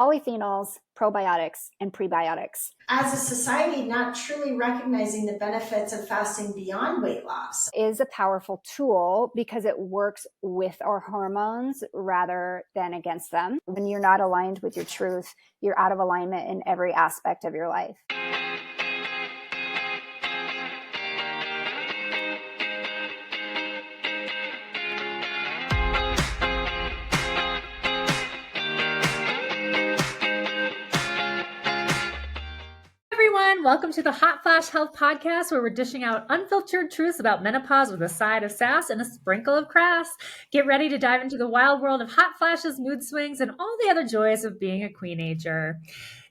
polyphenols, probiotics, and prebiotics. As a society, not truly recognizing the benefits of fasting beyond weight loss is a powerful tool because it works with our hormones rather than against them. When you're not aligned with your truth, you're out of alignment in every aspect of your life. Welcome to the Hot Flash Health Podcast, where we're dishing out unfiltered truths about menopause with a side of sass and a sprinkle of crass. Get ready to dive into the wild world of hot flashes, mood swings, and all the other joys of being a queenager.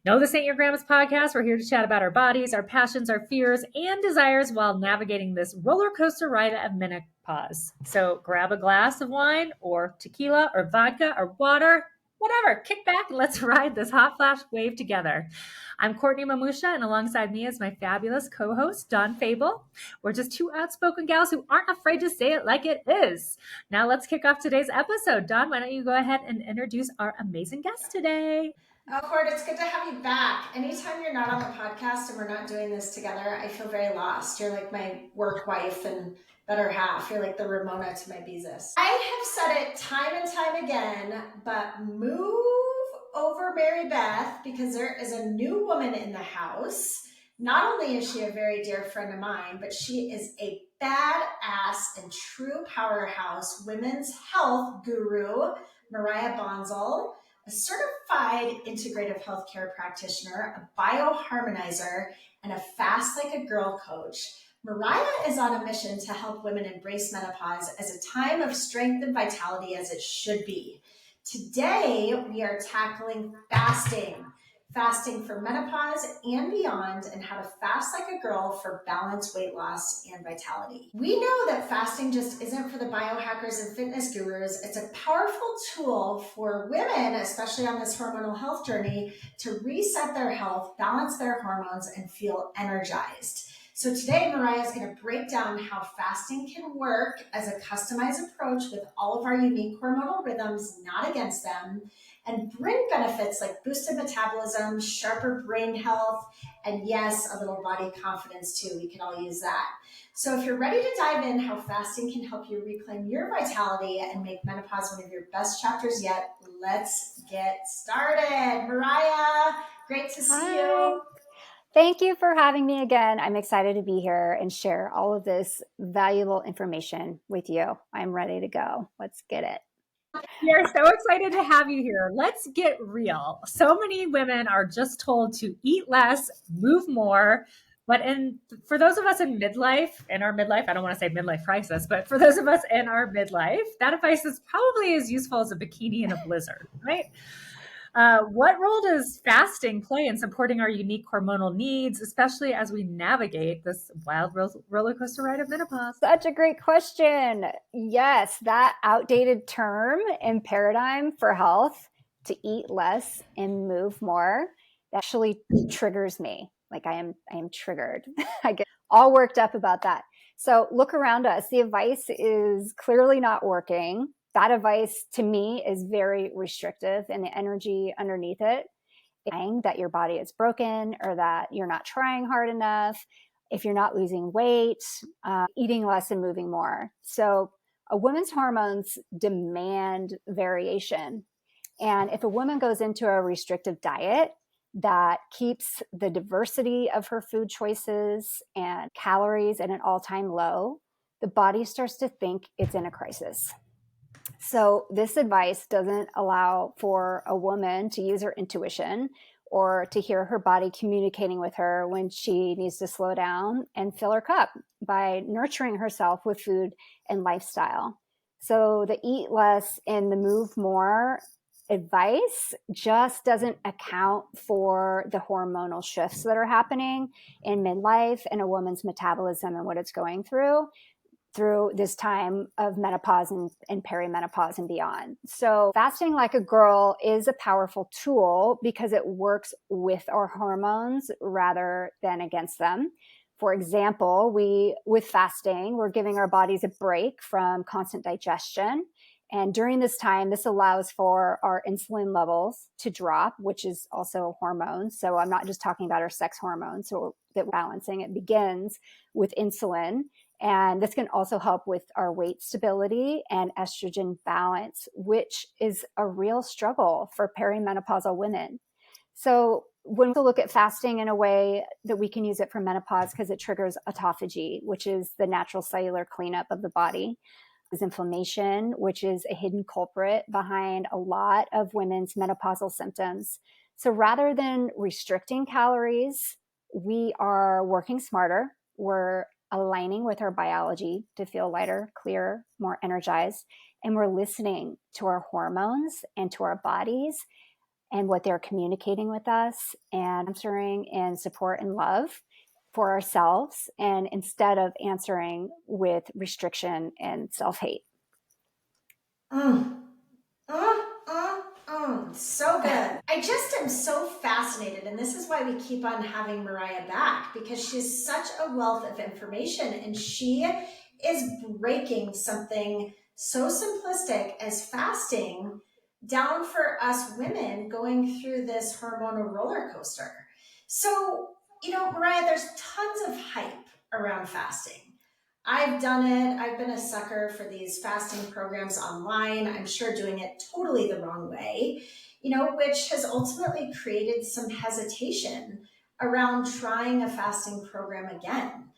No, this ain't your grandma's podcast. We're here to chat about our bodies, our passions, our fears, and desires while navigating this roller coaster ride of menopause. So grab a glass of wine or tequila or vodka or water, whatever. Kick back and let's ride this hot flash wave together. I'm Courtney Mamusha, and alongside me is my fabulous co-host, Dawn Fable. We're just two outspoken gals who aren't afraid to say it like it is. Now let's kick off today's episode. Dawn, why don't you go ahead and introduce our amazing guest today? Oh, Court, it's good to have you back. Anytime you're not on the podcast and we're not doing this together, I feel very lost. You're like my work wife and better half. You're like the Ramona to my Beezus. I have said it time and time again, but move over Mary Beth because there is a new woman in the house. Not only is she a very dear friend of mine, but she is a badass and true powerhouse women's health guru, Myriah Bonsall, a certified integrative healthcare practitioner, a bioharmonizer, and a fast like a girl coach. Mariah is on a mission to help women embrace menopause as a time of strength and vitality as it should be. Today, we are tackling fasting for menopause and beyond, and how to fast like a girl for balanced weight loss and vitality. We know that fasting just isn't for the biohackers and fitness gurus. It's a powerful tool for women, especially on this hormonal health journey, to reset their health, balance their hormones, and feel energized. So today, Mariah is going to break down how fasting can work as a customized approach with all of our unique hormonal rhythms, not against them, and bring benefits like boosted metabolism, sharper brain health, and yes, a little body confidence too. We can all use that. So if you're ready to dive in how fasting can help you reclaim your vitality and make menopause one of your best chapters yet, let's get started. Mariah, great to see you. Thank you for having me again. I'm excited to be here and share all of this valuable information with you. I'm ready to go. Let's get it. We are so excited to have you here. Let's get real. So many women are just told to eat less, move more. But for those of us in midlife, I don't want to say midlife crisis, but for those of us in our midlife, that advice is probably as useful as a bikini in a blizzard, right? What role does fasting play in supporting our unique hormonal needs, especially as we navigate this wild roller coaster ride of menopause? Such a great question. Yes, that outdated term and paradigm for health, to eat less and move more, actually triggers me. Like I am triggered. I get all worked up about that. So look around us. The advice is clearly not working. That advice to me is very restrictive, and the energy underneath it, saying that your body is broken or that you're not trying hard enough, if you're not losing weight, eating less and moving more. So a woman's hormones demand variation. And if a woman goes into a restrictive diet that keeps the diversity of her food choices and calories at an all-time low, the body starts to think it's in a crisis. So this advice doesn't allow for a woman to use her intuition or to hear her body communicating with her when she needs to slow down and fill her cup by nurturing herself with food and lifestyle. So the eat less and the move more advice just doesn't account for the hormonal shifts that are happening in midlife and a woman's metabolism and what it's going through this time of menopause and perimenopause and beyond. So fasting like a girl is a powerful tool because it works with our hormones rather than against them. For example, with fasting, we're giving our bodies a break from constant digestion And during this time, this allows for our insulin levels to drop, which is also a hormone. So I'm not just talking about our sex hormones, so that balancing, it begins with insulin. And this can also help with our weight stability and estrogen balance, which is a real struggle for perimenopausal women. So when we look at fasting in a way that we can use it for menopause, because it triggers autophagy, which is the natural cellular cleanup of the body, is inflammation, which is a hidden culprit behind a lot of women's menopausal symptoms. So rather than restricting calories, we are working smarter. We're aligning with our biology to feel lighter, clearer, more energized. And we're listening to our hormones and to our bodies and what they're communicating with us, and answering in support and love for ourselves, and instead of answering with restriction and self-hate. So good. I just am so fascinated, and this is why we keep on having Mariah back, because she's such a wealth of information, and she is breaking something so simplistic as fasting down for us women going through this hormonal roller coaster. So, Mariah, there's tons of hype around fasting. I've done it. I've been a sucker for these fasting programs online. I'm sure doing it totally the wrong way, which has ultimately created some hesitation around trying a fasting program again.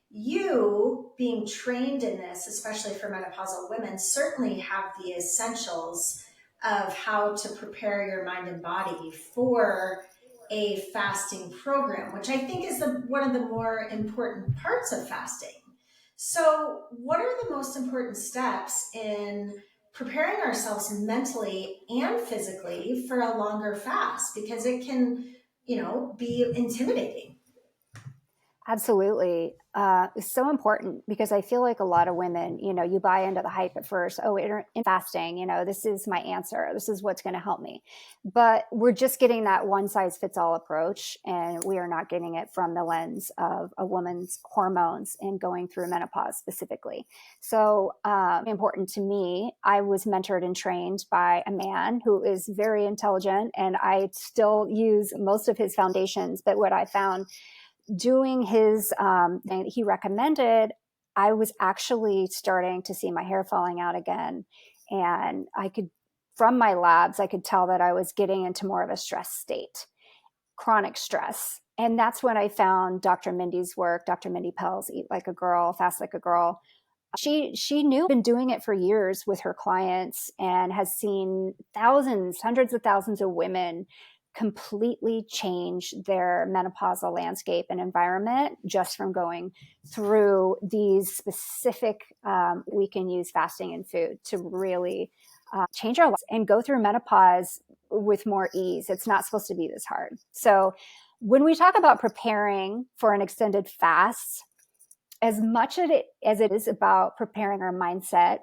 You, being trained in this, especially for menopausal women, certainly have the essentials of how to prepare your mind and body for a fasting program, which I think is one of the more important parts of fasting. So, what are the most important steps in preparing ourselves mentally and physically for a longer fast? Because it can, be intimidating. Absolutely. It's so important, because I feel like a lot of women, you buy into the hype at first. Oh, in fasting, this is my answer. This is what's going to help me. But we're just getting that one size fits all approach. And we are not getting it from the lens of a woman's hormones and going through menopause specifically. So important to me, I was mentored and trained by a man who is very intelligent, and I still use most of his foundations. But what I found doing his thing that he recommended, I was actually starting to see my hair falling out again. And from my labs, I could tell that I was getting into more of a stress state, chronic stress. And that's when I found Dr. Mindy's work, Dr. Mindy Pell's Eat Like a Girl, Fast Like a Girl. She knew, been doing it for years with her clients, and has seen hundreds of thousands of women completely change their menopausal landscape and environment just from going through these specific, we can use fasting and food to really change our lives and go through menopause with more ease. It's not supposed to be this hard. So when we talk about preparing for an extended fast, as much as it is about preparing our mindset,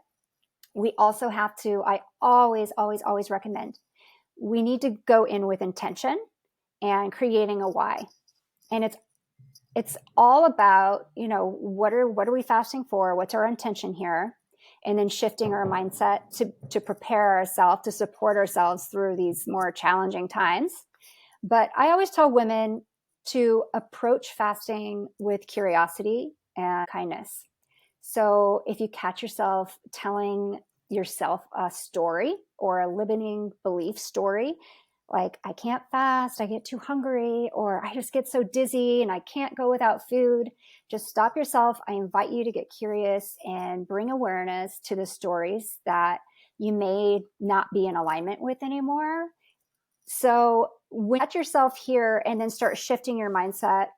we also have to, I always, always, always recommend, we need to go in with intention and creating a why. And it's all about, what are we fasting for? What's our intention here? And then shifting our mindset to prepare ourselves, to support ourselves through these more challenging times. But I always tell women to approach fasting with curiosity and kindness. So if you catch yourself telling yourself a story or a limiting belief story, like, I can't fast, I get too hungry, or I just get so dizzy and I can't go without food, just stop yourself. I invite you to get curious and bring awareness to the stories that you may not be in alignment with anymore. So when you catch yourself here and then start shifting your mindset,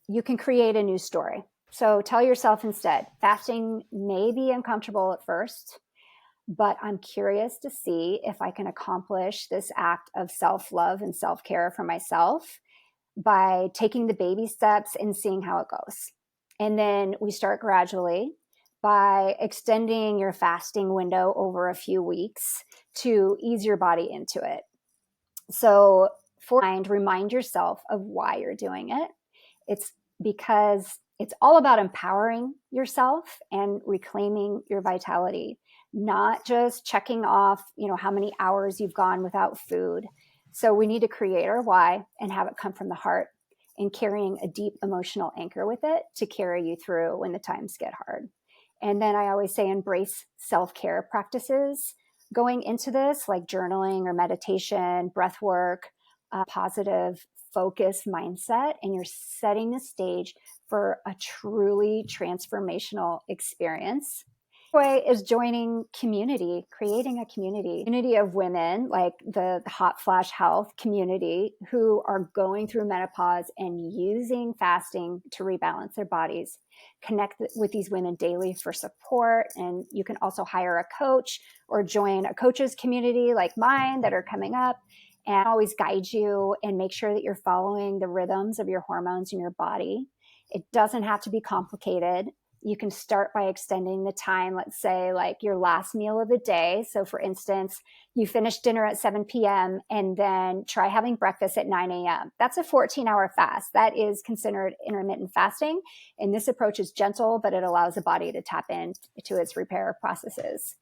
you can create a new story. So tell yourself instead, fasting may be uncomfortable at first, but I'm curious to see if I can accomplish this act of self-love and self-care for myself by taking the baby steps and seeing how it goes. And then we start gradually by extending your fasting window over a few weeks to ease your body into it. So remind yourself of why you're doing it. It's because it's all about empowering yourself and reclaiming your vitality, not just checking off, how many hours you've gone without food. So we need to create our why and have it come from the heart, and carrying a deep emotional anchor with it to carry you through when the times get hard. And then I always say embrace self-care practices going into this, like journaling or meditation, breath work, positive focused mindset, and you're setting the stage for a truly transformational experience. Way is joining community, creating a community of women, like the Hot Flash Health community, who are going through menopause and using fasting to rebalance their bodies. Connect with these women daily for support. And you can also hire a coach or join a coaches community like mine that are coming up, and always guide you and make sure that you're following the rhythms of your hormones in your body. It doesn't have to be complicated. You can start by extending the time, let's say like your last meal of the day. So for instance, you finish dinner at 7 p.m. and then try having breakfast at 9 a.m. That's a 14-hour fast. That is considered intermittent fasting. And this approach is gentle, but it allows the body to tap into its repair processes.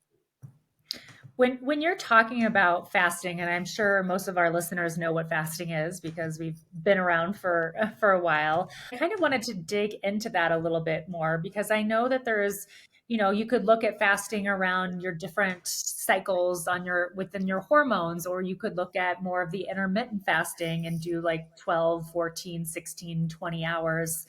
When you're talking about fasting, and I'm sure most of our listeners know what fasting is because we've been around for a while, I kind of wanted to dig into that a little bit more, because I know that there's, you could look at fasting around your different cycles within your hormones, or you could look at more of the intermittent fasting and do like 12, 14, 16, 20 hours,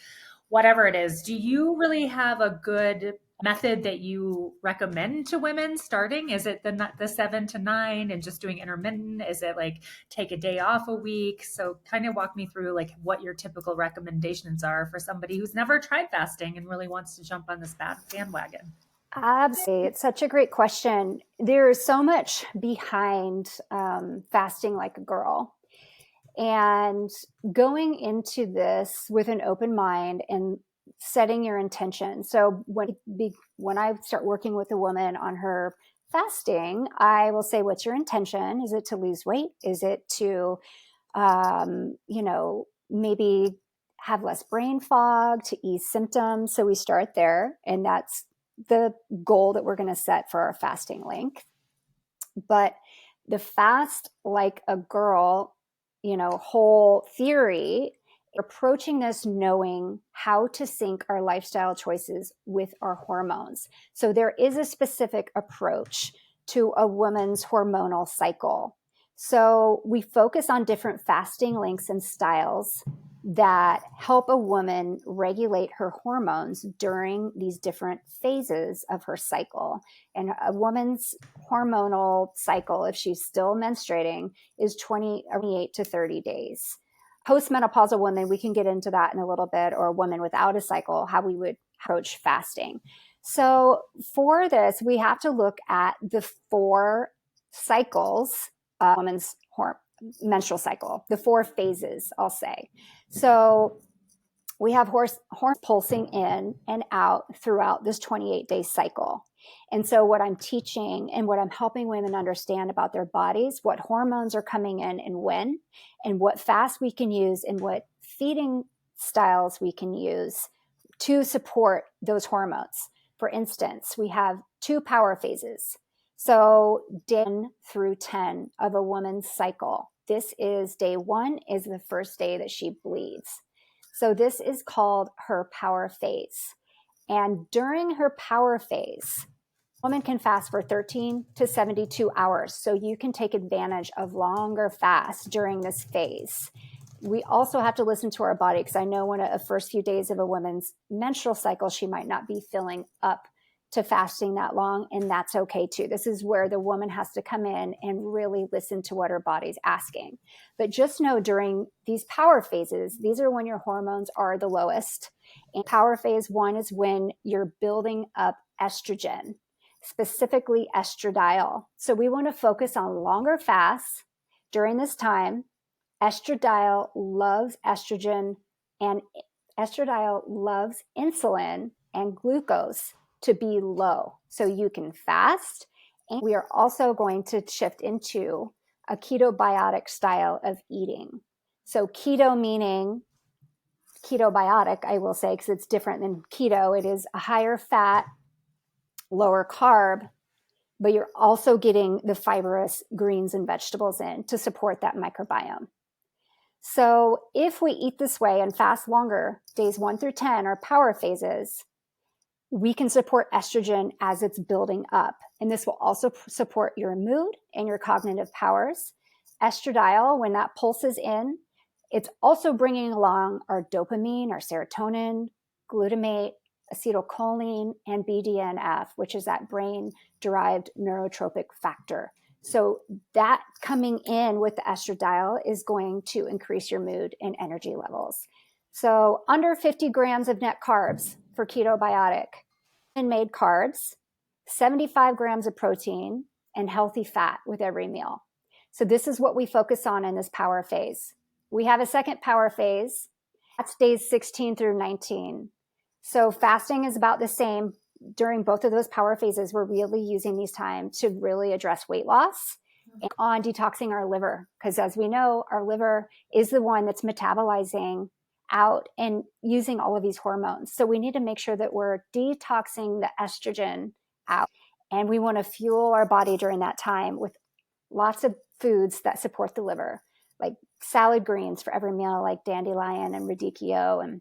whatever it is. Do you really have a good method that you recommend to women starting? Is it the 7 to 9 and just doing intermittent? Is it like take a day off a week? So kind of walk me through like what your typical recommendations are for somebody who's never tried fasting and really wants to jump on this bandwagon. Absolutely. It's such a great question. There is so much behind fasting like a girl. And going into this with an open mind and setting your intention. So when I start working with a woman on her fasting, I will say, what's your intention? Is it to lose weight? Is it to, maybe have less brain fog, to ease symptoms? So we start there, and that's the goal that we're going to set for our fasting length. But the fast like a girl, whole theory, approaching this knowing how to sync our lifestyle choices with our hormones. So there is a specific approach to a woman's hormonal cycle. So we focus on different fasting lengths and styles that help a woman regulate her hormones during these different phases of her cycle. And a woman's hormonal cycle, if she's still menstruating, is 28 to 30 days. Postmenopausal women, we can get into that in a little bit, or a woman without a cycle, how we would approach fasting. So for this, we have to look at the 4 cycles, woman's menstrual cycle, the 4 phases, I'll say. So we have hormones pulsing in and out throughout this 28-day cycle. And so what I'm teaching and what I'm helping women understand about their bodies, what hormones are coming in and when, and what fast we can use and what feeding styles we can use to support those hormones. For instance, we have 2 power phases. So day 1 through 10 of a woman's cycle. This is day 1 is the first day that she bleeds. So this is called her power phase. And during her power phase, a woman can fast for 13 to 72 hours. So you can take advantage of longer fasts during this phase. We also have to listen to our body, because I know when the first few days of a woman's menstrual cycle, she might not be filling up to fasting that long, and that's okay too. This is where the woman has to come in and really listen to what her body's asking. But just know during these power phases, these are when your hormones are the lowest. And power phase 1 is when you're building up estrogen, specifically estradiol. So we want to focus on longer fasts during this time. Estradiol loves estrogen, and estradiol loves insulin and glucose to be low. So you can fast. And we are also going to shift into a ketobiotic style of eating. So keto meaning ketobiotic, I will say, because it's different than keto. It is a higher fat, lower carb but you're also getting the fibrous greens and vegetables in to support that microbiome. So if we eat this way and fast longer, days 1 through 10 are power phases, we can support estrogen as it's building up. And this will also support your mood and your cognitive powers. Estradiol, when that pulses in, it's also bringing along our dopamine, our serotonin, glutamate, acetylcholine, and BDNF, which is that brain-derived neurotropic factor. So that coming in with the estradiol is going to increase your mood and energy levels. So under 50 grams of net carbs for ketobiotic, and made carbs, 75 grams of protein, and healthy fat with every meal. So this is what we focus on in this power phase. We have a second power phase. That's days 16 through 19. So fasting is about the same. During both of those power phases, we're really using these times to really address weight loss and on detoxing our liver. Because as we know, our liver is the one that's metabolizing out and using all of these hormones. So we need to make sure that we're detoxing the estrogen out. And we want to fuel our body during that time with lots of foods that support the liver, like salad greens for every meal, like dandelion and radicchio, and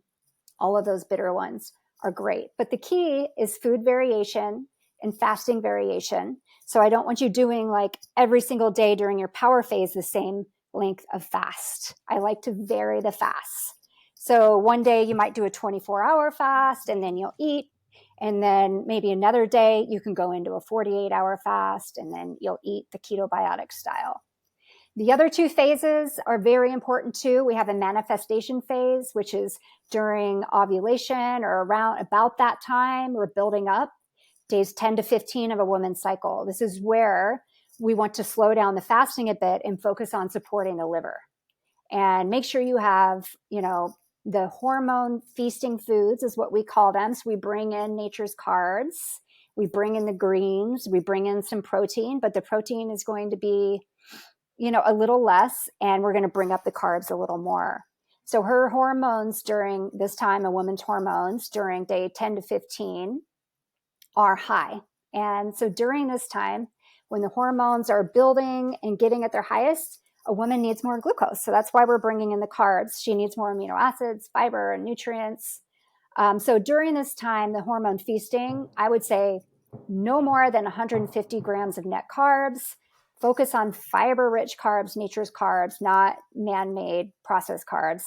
all of those bitter ones are great. But the key is food variation and fasting variation. So I don't want you doing like every single day during your power phase the same length of fast. I like to vary the fasts. So one day you might do a 24-hour fast and then you'll eat. And then maybe another day you can go into a 48-hour fast and then you'll eat the ketobiotic style. The other two phases are very important too. We have a manifestation phase, which is during ovulation or around about that time. We're building up days 10 to 15 of a woman's cycle. This is where we want to slow down the fasting a bit and focus on supporting the liver. And make sure you have, the hormone feasting foods is what we call them. So we bring in nature's carbs, we bring in the greens, we bring in some protein, but the protein is going to be, a little less, and we're going to bring up the carbs a little more. So her hormones during this time, a woman's hormones during day 10 to 15 are high. And so during this time, when the hormones are building and getting at their highest, a woman needs more glucose. So that's why we're bringing in the carbs. She needs more amino acids, fiber, and nutrients. So during this time, the hormone feasting, I would say no more than 150 grams of net carbs. Focus on fiber-rich carbs, nature's carbs, not man-made processed carbs.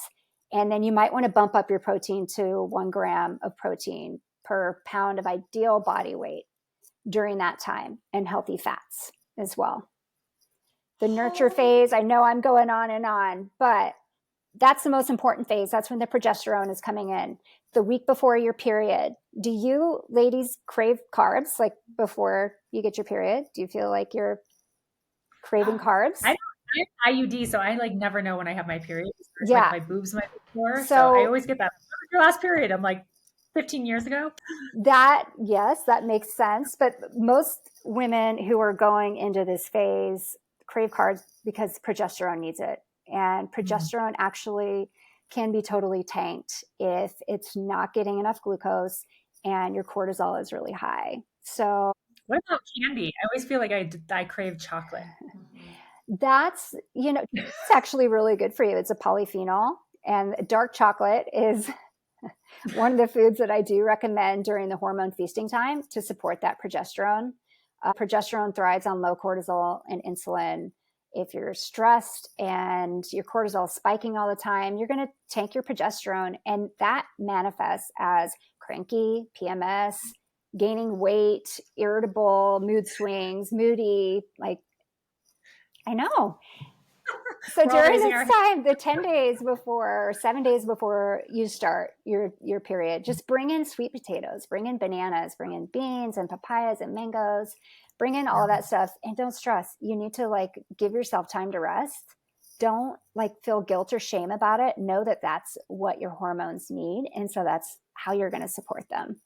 And then you might want to bump up your protein to 1 gram of protein per pound of ideal body weight during that time, and healthy fats as well. The nurture phase, I know I'm going on, but that's the most important phase. That's when the progesterone is coming in. The week before your period, do you ladies crave carbs like before you get your period? Do you feel like you're craving carbs? I IUD, so I like never know when I have my period. Yeah. Like my boobs might be sore. So I always get that. When was your last period? I'm like 15 years ago. Yes, that makes sense. But most women who are going into this phase crave carbs because progesterone needs it. And progesterone actually can be totally tanked if it's not getting enough glucose and your cortisol is really high. So what about candy? I always feel like I crave chocolate. That's, it's actually really good for you. It's a polyphenol, and dark chocolate is one of the foods that I do recommend during the hormone feasting time to support that progesterone. Progesterone thrives on low cortisol and insulin. If you're stressed and your cortisol is spiking all the time, you're going to tank your progesterone, and that manifests as cranky, PMS, gaining weight, irritable, mood swings, moody, like, I know. So during this time, the 10 days before, 7 days before you start your period, just bring in sweet potatoes, bring in bananas, bring in beans and papayas and mangoes, bring in all of that stuff, and don't stress. You need to give yourself time to rest. Don't feel guilt or shame about it. Know that that's what your hormones need. And so that's how you're going to support them.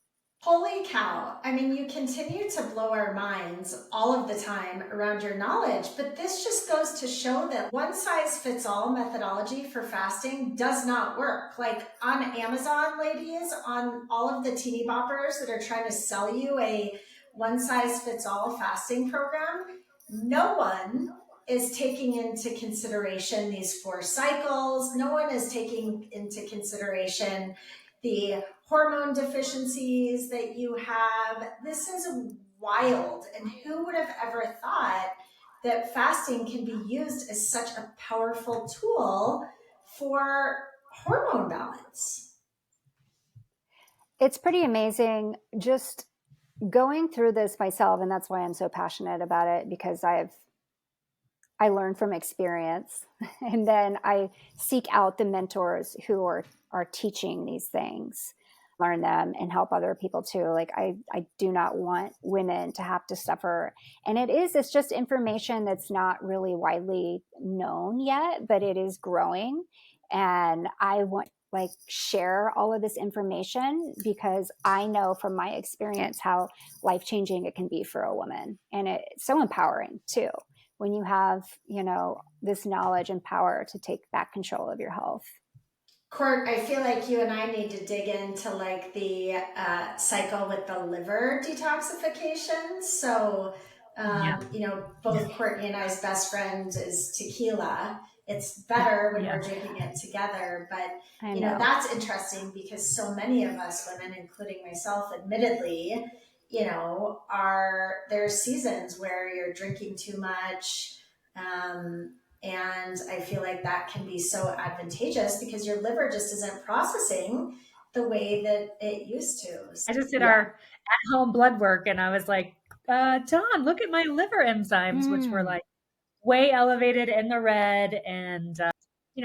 Holy cow. I mean, you continue to blow our minds all of the time around your knowledge, but this just goes to show that one size fits all methodology for fasting does not work. Like on Amazon, ladies, on all of the teeny boppers that are trying to sell you a one size fits all fasting program, no one is taking into consideration these 4 cycles. No one is taking into consideration the hormone deficiencies that you have. This is wild. And who would have ever thought that fasting can be used as such a powerful tool for hormone balance? It's pretty amazing just going through this myself. And that's why I'm so passionate about it, because I learn from experience and then I seek out the mentors who are teaching these things, learn them and help other people too. Like I do not want women to have to suffer. And it's just information that's not really widely known yet, but it is growing. And I want like share all of this information because I know from my experience how life-changing it can be for a woman. And it's so empowering too when you have, this knowledge and power to take back control of your health. Court, I feel like you and I need to dig into like the cycle with the liver detoxification. So, both Courtney and I's best friend is tequila. It's better when we're drinking it together, but that's interesting because so many of us women, including myself, admittedly, there's seasons where you're drinking too much. And I feel like that can be so advantageous because your liver just isn't processing the way that it used to. I just did our at-home blood work and I was like, John, look at my liver enzymes, which were like way elevated in the red. And,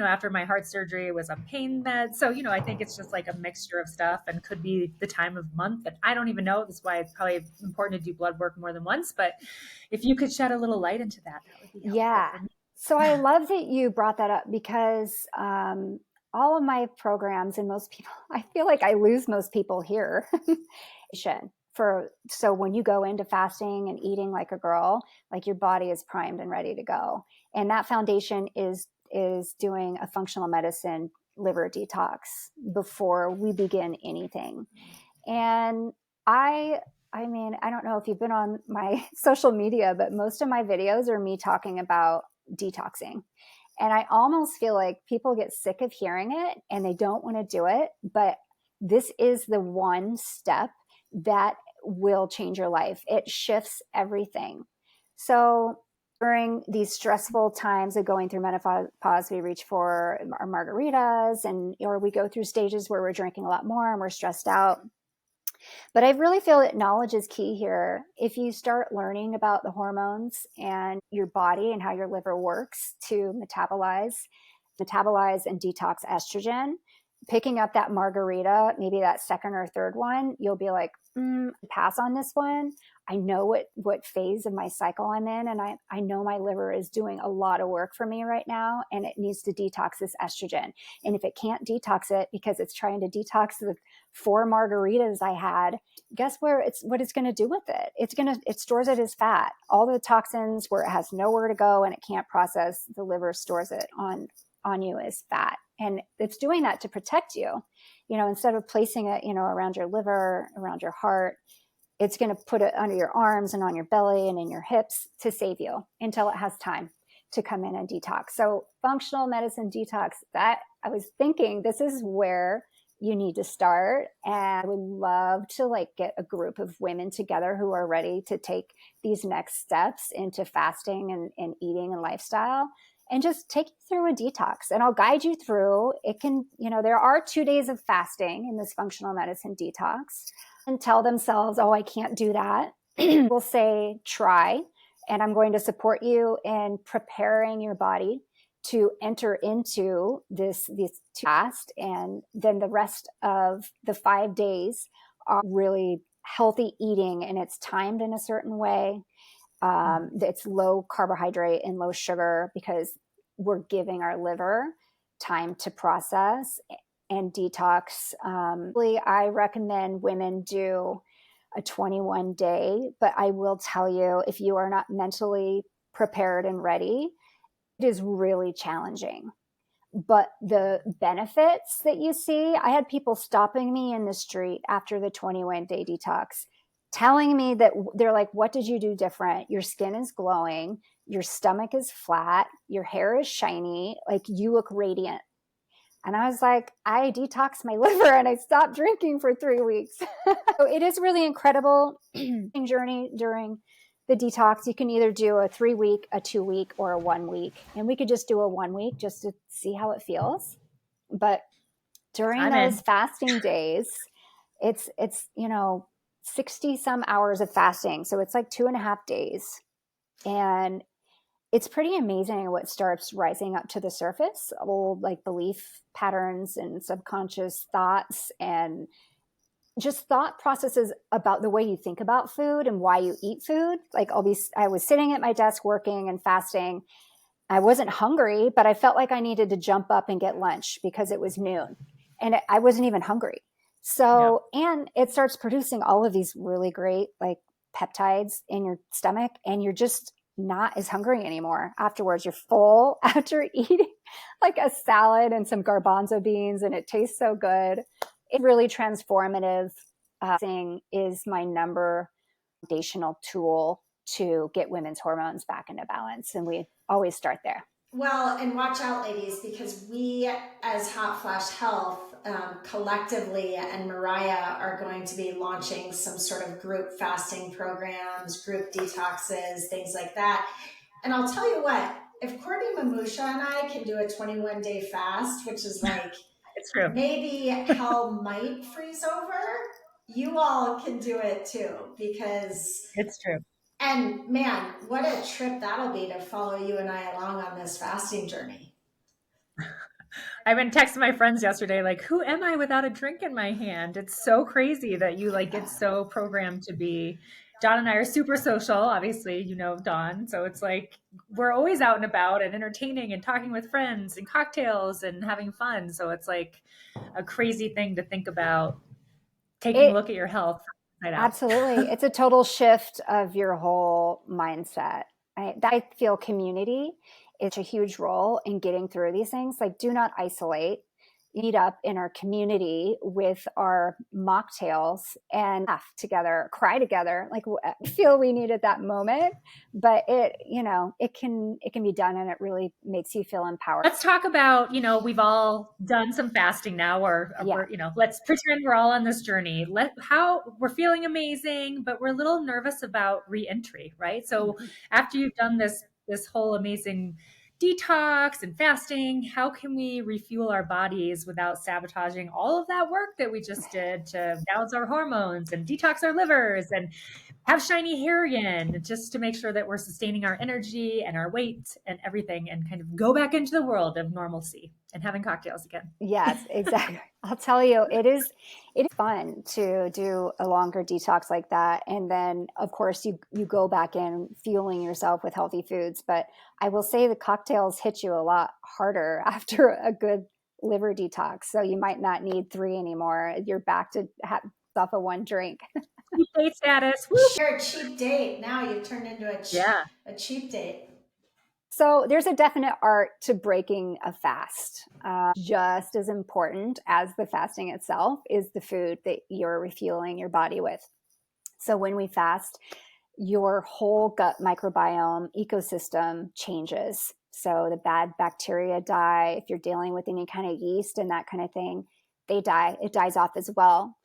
after my heart surgery, it was on pain meds. So, I think it's just like a mixture of stuff and could be the time of month. And I don't even know. That's why it's probably important to do blood work more than once. But if you could shed a little light into that would be helpful. Yeah. So I love that you brought that up because all of my programs and most people, I feel like I lose most people here. So when you go into fasting and eating like a girl, like your body is primed and ready to go. And that foundation is doing a functional medicine liver detox before we begin anything. And I mean, I don't know if you've been on my social media, but most of my videos are me talking about detoxing. And I almost feel like people get sick of hearing it and they don't want to do it. But this is the one step that will change your life. It shifts everything. So during these stressful times of going through menopause, we reach for our margaritas or we go through stages where we're drinking a lot more and we're stressed out. But I really feel that knowledge is key here. If you start learning about the hormones and your body and how your liver works to metabolize and detox estrogen, picking up that margarita, maybe that second or third one, you'll be like, pass on this one. I know what phase of my cycle I'm in. And I know my liver is doing a lot of work for me right now, and it needs to detox this estrogen. And if it can't detox it because it's trying to detox the 4 margaritas I had, guess what it's going to do with it? It stores it as fat. All the toxins where it has nowhere to go and it can't process, the liver stores it on you as fat. And it's doing that to protect you, instead of placing it, around your liver, around your heart, it's going to put it under your arms and on your belly and in your hips to save you until it has time to come in and detox. So functional medicine detox, that I was thinking this is where you need to start. And I would love to get a group of women together who are ready to take these next steps into fasting and eating and lifestyle, and just take you through a detox. And I'll guide you through. It can, there are 2 days of fasting in this functional medicine detox, and tell themselves, oh, I can't do that. We'll say, try. And I'm going to support you in preparing your body to enter into this fast. And then the rest of the 5 days are really healthy eating, and it's timed in a certain way. It's low carbohydrate and low sugar because we're giving our liver time to process and detox. I recommend women do a 21 day, but I will tell you, if you are not mentally prepared and ready, it is really challenging. But the benefits that you see, I had people stopping me in the street after the 21 day detox telling me that they're like, what did you do different? Your skin is glowing. Your stomach is flat. Your hair is shiny. Like, you look radiant. And I was like, I detoxed my liver and I stopped drinking for 3 weeks. So it is really incredible journey during the detox. You can either do a 3 week, a 2 week, or a 1 week. And we could just do a 1 week just to see how it feels. But during those fasting days, it's 60 some hours of fasting. So it's like 2.5 days. And it's pretty amazing what starts rising up to the surface, old like belief patterns and subconscious thoughts and just thought processes about the way you think about food and why you eat food. Like I was sitting at my desk working and fasting. I wasn't hungry, but I felt like I needed to jump up and get lunch because it was noon and I wasn't even hungry. So, and it starts producing all of these really great like peptides in your stomach, and you're just not as hungry anymore afterwards. You're full after eating like a salad and some garbanzo beans, and it tastes so good. It's really transformative. Thing is my number foundational tool to get women's hormones back into balance. And we always start there. Well, and watch out, ladies, because we as Hot Flash Health collectively and Mariah are going to be launching some sort of group fasting programs, group detoxes, things like that. And I'll tell you what, if Courtney Mamusha and I can do a 21-day fast, which is like it's true. Maybe hell might freeze over, you all can do it too, because it's true. And man, what a trip that'll be to follow you and I along on this fasting journey. I've been texting my friends yesterday, like, who am I without a drink in my hand? It's so crazy that you like get so programmed to be. Dawn and I are super social, obviously, you know, Dawn. So it's like we're always out and about and entertaining and talking with friends and cocktails and having fun. So it's like a crazy thing to think about taking a look at your health. Absolutely. It's a total shift of your whole mindset. I feel community is a huge role in getting through these things. Like, do not isolate. Meet up in our community with our mocktails and laugh together, cry together. Like, I feel we needed that moment, but it can be done, and it really makes you feel empowered. Let's talk about, we've all done some fasting now, or let's pretend we're all on this journey. How we're feeling amazing, but we're a little nervous about re-entry, right? So after you've done this whole amazing detox and fasting, how can we refuel our bodies without sabotaging all of that work that we just did to balance our hormones and detox our livers and have shiny hair again, just to make sure that we're sustaining our energy and our weight and everything, and kind of go back into the world of normalcy and having cocktails again? Yes, exactly. I'll tell you, it is fun to do a longer detox like that. And then of course you go back in fueling yourself with healthy foods. But I will say the cocktails hit you a lot harder after a good liver detox. So you might not need 3 anymore. You're back to have stuff a 1 drink. Cheap date status. Woo! You're a cheap date. Now you've turned into a cheap date. So there's a definite art to breaking a fast. Just as important as the fasting itself is the food that you're refueling your body with. So when we fast, your whole gut microbiome ecosystem changes. So the bad bacteria die. If you're dealing with any kind of yeast and that kind of thing, they die. It dies off as well.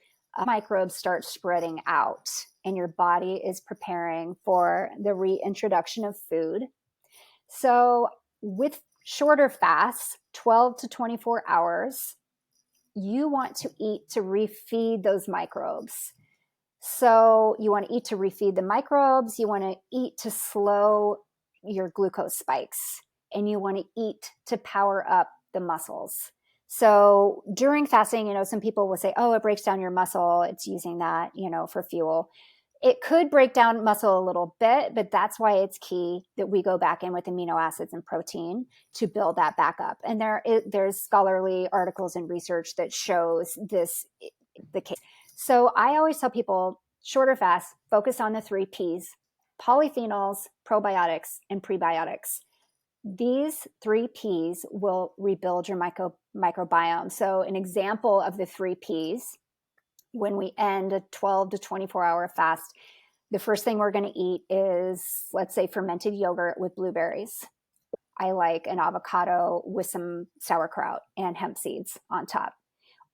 Microbes start spreading out, and your body is preparing for the reintroduction of food. So with shorter fasts, 12 to 24 hours, you want to eat to refeed those microbes. So you want to eat to refeed the microbes. You want to eat to slow your glucose spikes, and you want to eat to power up the muscles. So during fasting, some people will say, oh, it breaks down your muscle. It's using that, for fuel. It could break down muscle a little bit, but that's why it's key that we go back in with amino acids and protein to build that back up. And there's scholarly articles and research that shows this the case. So I always tell people, shorter fast, focus on the 3 Ps: polyphenols, probiotics, and prebiotics. These 3 Ps will rebuild your microbiome. So an example of the 3 Ps, when we end a 12 to 24 hour fast, the first thing we're going to eat is, let's say, fermented yogurt with blueberries. I like an avocado with some sauerkraut and hemp seeds on top.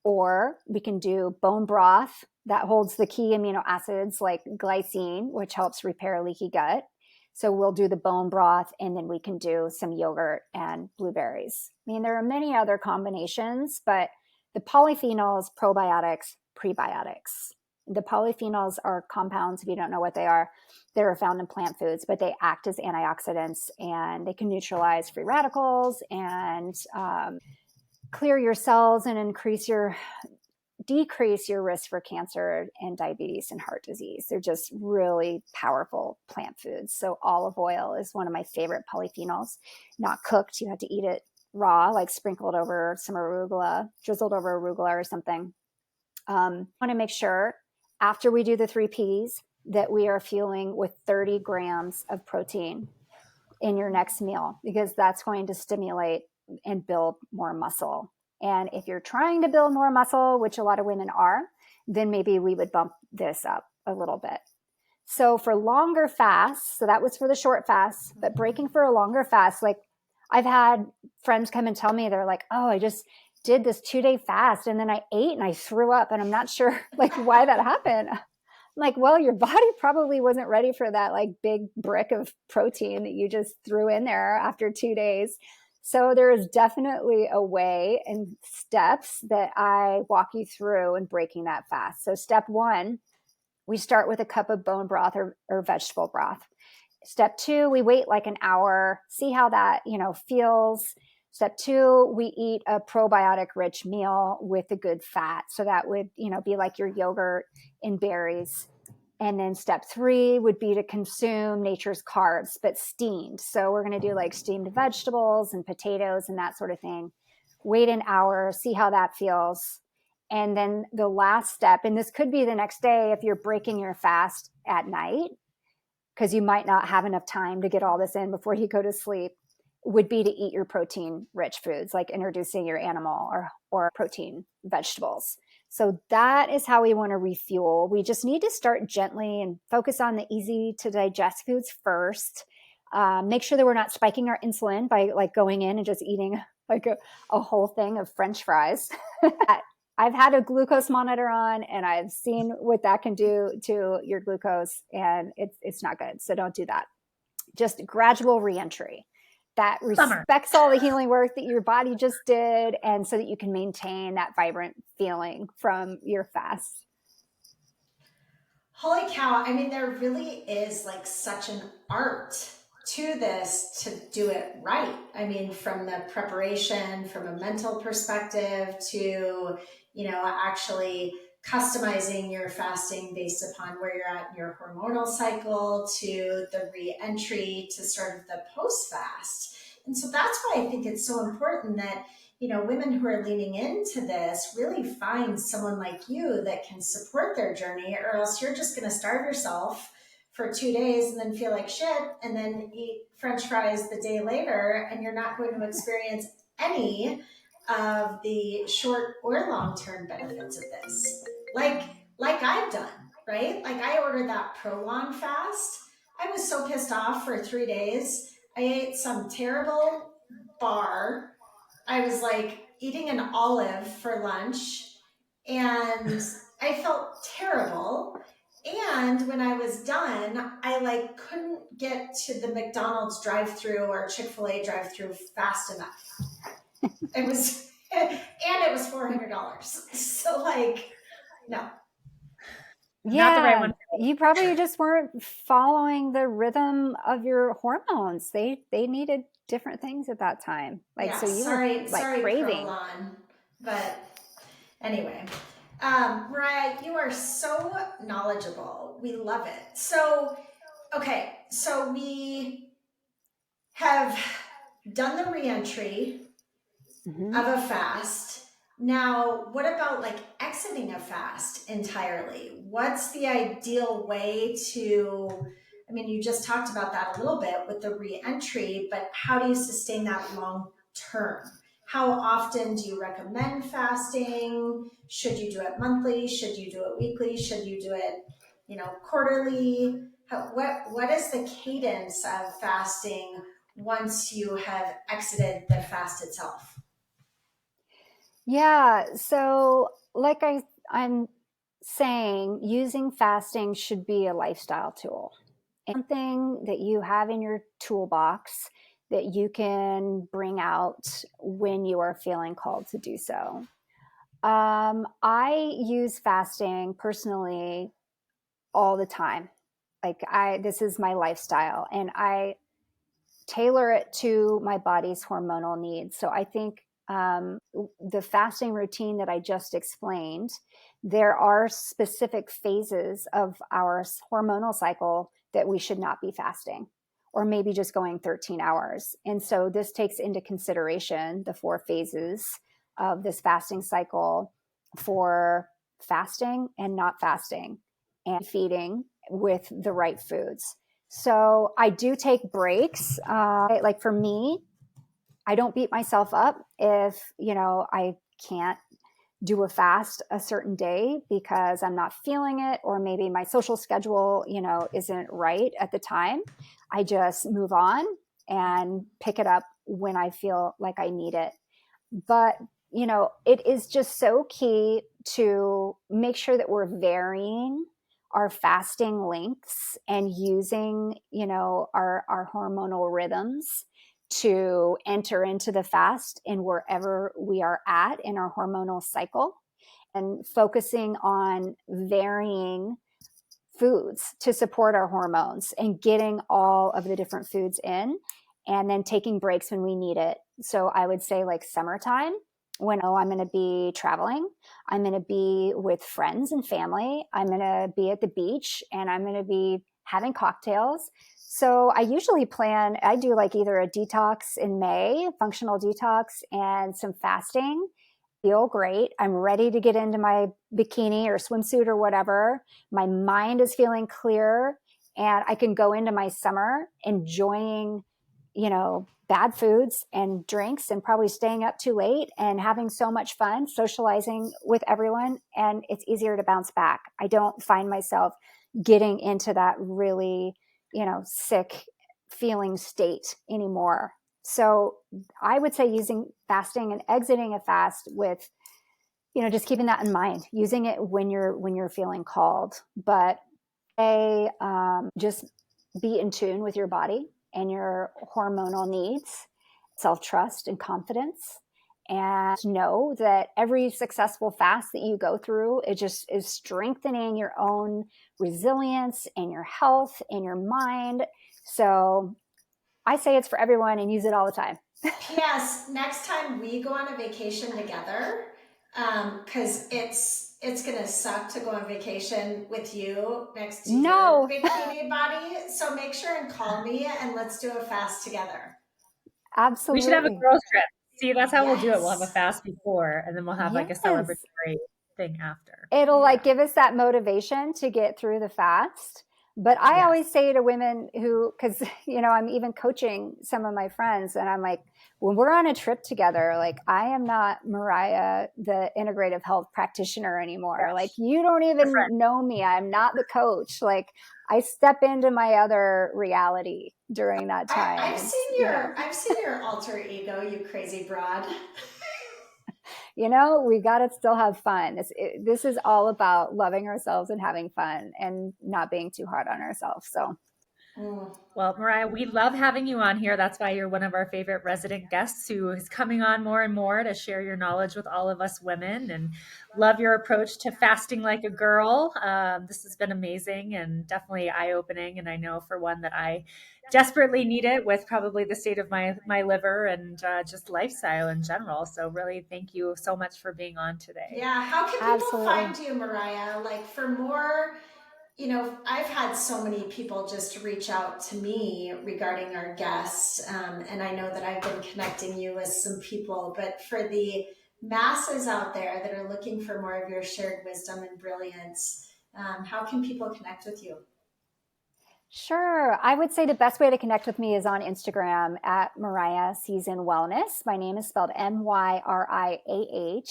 Or we can do bone broth that holds the key amino acids like glycine, which helps repair leaky gut. So we'll do the bone broth, and then we can do some yogurt and blueberries. I mean, there are many other combinations, but the polyphenols, probiotics, prebiotics. The polyphenols are compounds, if you don't know what they are, they're found in plant foods, but they act as antioxidants, and they can neutralize free radicals and clear your cells and decrease your risk for cancer and diabetes and heart disease. They're just really powerful plant foods. So olive oil is one of my favorite polyphenols. Not cooked, you have to eat it raw, like sprinkled over some arugula, drizzled over arugula or something. Want to make sure after we do the 3 Ps that we are fueling with 30 grams of protein in your next meal, because that's going to stimulate and build more muscle. And if you're trying to build more muscle, which a lot of women are, then maybe we would bump this up a little bit. So for longer fasts, so that was for the short fasts, but breaking for a longer fast, like I've had friends come and tell me, they're like, oh, I just did this 2-day fast and then I ate and I threw up and I'm not sure like why that happened. I'm like, well, your body probably wasn't ready for that like big brick of protein that you just threw in there after 2 days. So there is definitely a way and steps that I walk you through in breaking that fast. So step 1, we start with a cup of bone broth or vegetable broth. Step 2, we wait like an hour, see how that, feels. Step 2, we eat a probiotic rich meal with a good fat. So that would, be like your yogurt and berries. And then step 3 would be to consume nature's carbs, but steamed. So we're going to do like steamed vegetables and potatoes and that sort of thing. Wait an hour, see how that feels. And then the last step, and this could be the next day if you're breaking your fast at night, because you might not have enough time to get all this in before you go to sleep, would be to eat your protein rich foods, like introducing your animal or protein vegetables. So that is how we want to refuel. We just need to start gently and focus on the easy to digest foods first. Make sure that we're not spiking our insulin by like going in and just eating like a whole thing of French fries. I've had a glucose monitor on and I've seen what that can do to your glucose, and it's not good. So don't do that. Just gradual reentry that respects all the healing work that your body just did, and so that you can maintain that vibrant feeling from your fast. Holy cow. I mean, there really is like such an art to this to do it right. I mean, from the preparation, from a mental perspective to, actually customizing your fasting based upon where you're at in your hormonal cycle, to the re-entry, to sort of the post-fast. And so that's why I think it's so important that, women who are leaning into this really find someone like you that can support their journey, or else you're just going to starve yourself for 2 days and then feel like shit and then eat French fries the day later, and you're not going to experience any of the short or long-term benefits of this. Like I've done, right? Like I ordered that prolonged fast. I was so pissed off for 3 days. I ate some terrible bar. I was like eating an olive for lunch and I felt terrible. And when I was done, I like couldn't get to the McDonald's drive-through or Chick-fil-A drive-through fast enough. It was, and it was $400. So like, no. Yeah, not the right one. You probably just weren't following the rhythm of your hormones. They needed different things at that time. Like, yeah, so you were like craving. Prolon, but anyway, Mariah, you are so knowledgeable. We love it. So, okay, so we have done the reentry of a fast. Now, what about like exiting a fast entirely? What's the ideal way to, I mean, you just talked about that a little bit with the re-entry, but how do you sustain that long term? How often do you recommend fasting? Should you do it monthly? Should you do it weekly? Should you do it, quarterly? What is the cadence of fasting once you have exited the fast itself? Yeah. So, I'm saying, using fasting should be a lifestyle tool, something that you have in your toolbox that you can bring out when you are feeling called to do so. I use fasting personally all the time. This is my lifestyle, and I tailor it to my body's hormonal needs. So I think the fasting routine that I just explained, there are specific phases of our hormonal cycle that we should not be fasting, or maybe just going 13 hours. And so this takes into consideration the 4 phases of this fasting cycle for fasting and not fasting, and feeding with the right foods. So I do take breaks. Like for me, I don't beat myself up if, I can't do a fast a certain day because I'm not feeling it, or maybe my social schedule, isn't right at the time. I just move on and pick it up when I feel like I need it. But, it is just so key to make sure that we're varying our fasting lengths and using, our hormonal rhythms to enter into the fast in wherever we are at in our hormonal cycle, and focusing on varying foods to support our hormones and getting all of the different foods in, and then taking breaks when we need it. So I would say, like summertime, when I'm going to be traveling, I'm going to be with friends and family, I'm going to be at the beach, and I'm going to be having cocktails. So I usually I do like either a detox in May, functional detox, and some fasting. Feel great. I'm ready to get into my bikini or swimsuit or whatever. My mind is feeling clear, and I can go into my summer enjoying, bad foods and drinks, and probably staying up too late and having so much fun socializing with everyone. And it's easier to bounce back. I don't find myself getting into that really, sick feeling state anymore. So I would say using fasting and exiting a fast with, just keeping that in mind, using it when you're feeling called. But just be in tune with your body and your hormonal needs, self-trust and confidence, and know that every successful fast that you go through, it just is strengthening your own resilience and your health and your mind. So I say it's for everyone, and use it all the time. P.S. Next time we go on a vacation together, because it's gonna suck to go on vacation with you next to your No, bikini body. So make sure and call me, and let's do a fast together. We should have a absolutely. girls trip. See, that's how we'll do it. We'll have a Yes. fast before, and then we'll have like a Yes. celebratory thing after. It'll Yeah. like give us that motivation to get through the fast. But I Yes. always say to women because, I'm even coaching some of my friends, and I'm like, when we're on a trip together, like, I am not Mariah, the integrative health practitioner anymore. Like, Yes. you don't even know me. I'm not the coach. Like, I step into my other reality during that time. I've seen your alter ego, you crazy broad. We got to still have fun. This is all about loving ourselves and having fun and not being too hard on ourselves. So, Well, Mariah, we love having you on here. That's why you're one of our favorite resident guests who is coming on more and more to share your knowledge with all of us women, and love your approach to fasting like a girl. This has been amazing and definitely eye-opening. And I know for one that I desperately need it with probably the state of my liver and just lifestyle in general. So really, thank you so much for being on today. Yeah. How can people absolutely. find you, Mariah? Like, for more, I've had so many people just reach out to me regarding our guests, and I know that I've been connecting you with some people, but for the masses out there that are looking for more of your shared wisdom and brilliance, how can people connect with you? Sure. I would say the best way to connect with me is on Instagram at Mariah Season Wellness. My name is spelled Myriah.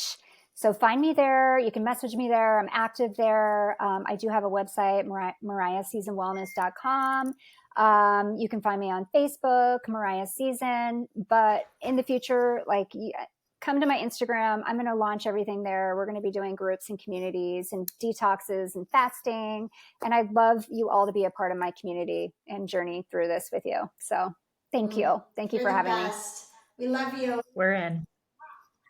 So find me there. You can message me there. I'm active there. I do have a website, mariahseasonwellness.com. You can find me on Facebook, Mariah Season. But in the future, come to my Instagram. I'm going to launch everything there. We're going to be doing groups and communities and detoxes and fasting. And I'd love you all to be a part of my community and journey through this with you. So thank you. Thank you for having me. We love you. We're in.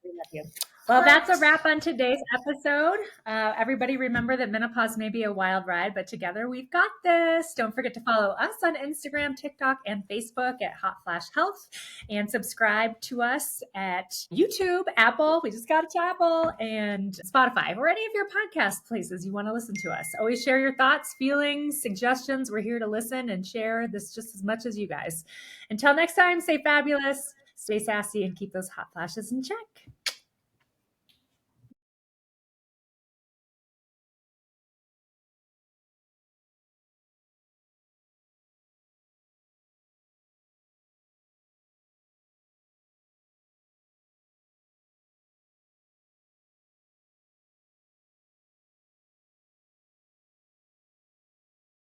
We love you. Well, that's a wrap on today's episode. Everybody remember that menopause may be a wild ride, but together we've got this. Don't forget to follow us on Instagram, TikTok, and Facebook at Hot Flash Health, and subscribe to us at YouTube, Apple, we just got it to Apple, and Spotify, or any of your podcast places you want to listen to us. Always share your thoughts, feelings, suggestions. We're here to listen and share this just as much as you guys. Until next time, stay fabulous, stay sassy, and keep those hot flashes in check.